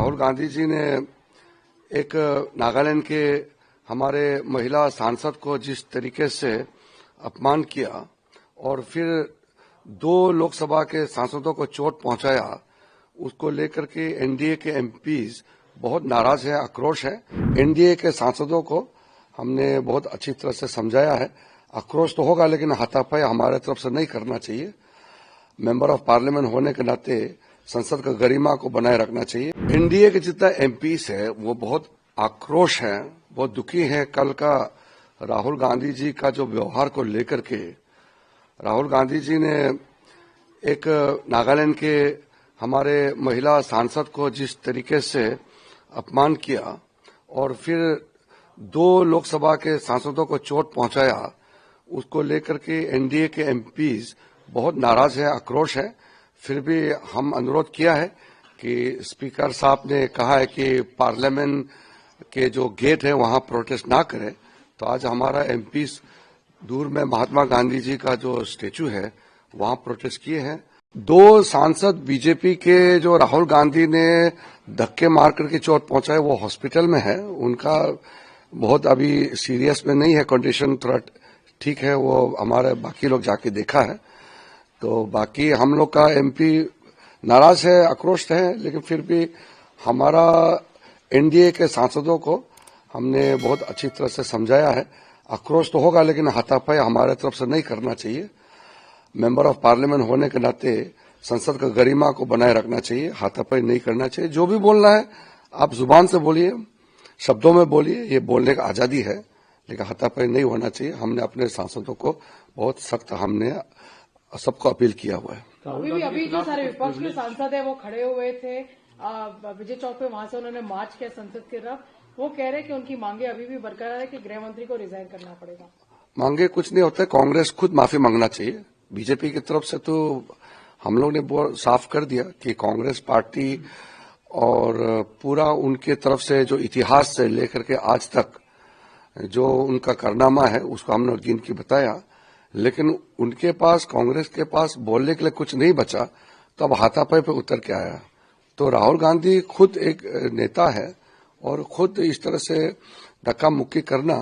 राहुल गांधी जी ने एक नागालैंड के हमारे महिला सांसद को जिस तरीके से अपमान किया और फिर 2 लोकसभा के सांसदों को चोट पहुंचाया, उसको लेकर के एनडीए के एमपीज बहुत नाराज है, आक्रोश है। एनडीए के सांसदों को हमने बहुत अच्छी तरह से समझाया है। आक्रोश तो होगा, लेकिन हाथापाई हमारे तरफ से नहीं करना चाहिए। मेंबर ऑफ पार्लियामेंट होने के नाते संसद का गरिमा को बनाए रखना चाहिए। एनडीए के जितना एमपीज है वो बहुत आक्रोश है, बहुत दुखी है। कल का राहुल गांधी जी का जो व्यवहार को लेकर के, राहुल गांधी जी ने एक नागालैंड के हमारे महिला सांसद को जिस तरीके से अपमान किया और फिर 2 लोकसभा के सांसदों को चोट पहुंचाया, उसको लेकर के एनडीए के एमपीज बहुत नाराज है, आक्रोश है। फिर भी हम अनुरोध किया है कि स्पीकर साहब ने कहा है कि पार्लियामेंट के जो गेट है वहां प्रोटेस्ट ना करें, तो आज हमारा एमपीज दूर में महात्मा गांधी जी का जो स्टेचू है वहां प्रोटेस्ट किए हैं। 2 सांसद बीजेपी के जो राहुल गांधी ने धक्के मार करके चोट पहुंचाए वो हॉस्पिटल में है। उनका बहुत अभी सीरियस में नहीं है, कंडीशन थोड़ा ठीक है। वो हमारे बाकी लोग जाके देखा है, तो बाकी हम लोग का एमपी नाराज है, आक्रोश है, लेकिन फिर भी हमारा एनडीए के सांसदों को हमने बहुत अच्छी तरह से समझाया है। आक्रोश तो होगा, लेकिन हाथापाई हमारे तरफ से नहीं करना चाहिए। मेंबर ऑफ पार्लियामेंट होने के नाते संसद का गरिमा को बनाए रखना चाहिए, हाथापाई नहीं करना चाहिए। जो भी बोलना है आप जुबान से बोलिए, शब्दों में बोलिए, ये बोलने का आजादी है, लेकिन हाथापाई नहीं होना चाहिए। हमने अपने सांसदों को बहुत सख्त हमने सबको अपील किया हुआ है। अभी जो सारे विपक्ष के सांसद है वो खड़े हुए थे विजय चौक पे, वहां से उन्होंने मार्च किया संसद की तरफ। वो कह रहे हैं कि उनकी मांगे अभी भी बरकरार है कि गृह मंत्री को रिजाइन करना पड़ेगा। मांगे कुछ नहीं होते, कांग्रेस खुद माफी मांगना चाहिए। बीजेपी की तरफ से तो हम लोग ने साफ कर दिया कि कांग्रेस पार्टी और पूरा उनके तरफ से जो इतिहास से लेकर के आज तक जो उनका कारनामा है उसको हमने गिन के बताया, लेकिन उनके पास, कांग्रेस के पास बोलने के लिए कुछ नहीं बचा, तो अब हाथापाई पे उतर के आया। तो राहुल गांधी खुद एक नेता है और खुद इस तरह से धक्का मुक्की करना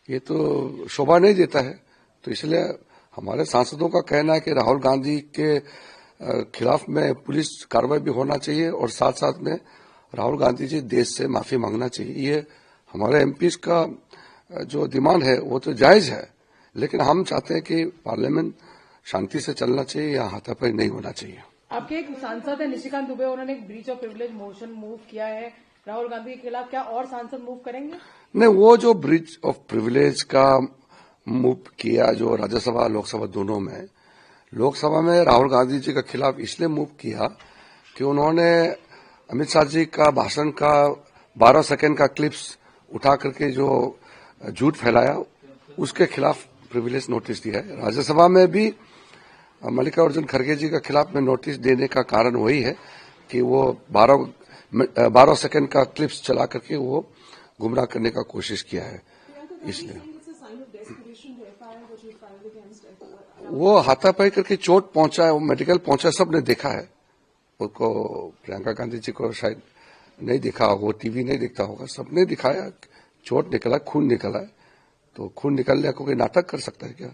ये तो शोभा नहीं देता है। तो इसलिए हमारे सांसदों का कहना है कि राहुल गांधी के खिलाफ में पुलिस कार्रवाई भी होना चाहिए और साथ साथ में राहुल गांधी जी देश से माफी मांगना चाहिए। ये हमारे एमपीज का जो डिमांड है वो तो जायज है, लेकिन हम चाहते हैं कि पार्लियामेंट शांति से चलना चाहिए, या हाथापाई नहीं होना चाहिए। आपके एक सांसद है निशिकांत दुबे, उन्होंने एक breach of privilege motion move किया है राहुल गांधी के खिलाफ, क्या और सांसद मूव करेंगे? नहीं, वो जो ब्रीच ऑफ प्रिविलेज का मूव किया जो राज्यसभा लोकसभा दोनों में, लोकसभा में राहुल गांधी जी के खिलाफ इसलिए मूव किया कि उन्होंने अमित शाह जी का भाषण का 12 सेकेंड का क्लिप्स उठा करके जो झूठ फैलाया, उसके खिलाफ प्रिविलेज नोटिस दिया है। राज्यसभा में भी मल्लिकार्जुन खड़गे जी के खिलाफ में नोटिस देने का कारण वही है कि वो 12 सेकेंड का क्लिप्स चला करके वो गुमराह करने का कोशिश किया है। इसलिए वो हाथापाई करके चोट पहुंचा है, वो मेडिकल पहुंचा, सबने देखा है उसको। प्रियंका गांधी जी को शायद नहीं दिखा होगा, वो टीवी नहीं देखता होगा, सबने दिखाया। चोट निकला, खून निकला है, तो खून निकलने को कोई नाटक कर सकता है क्या?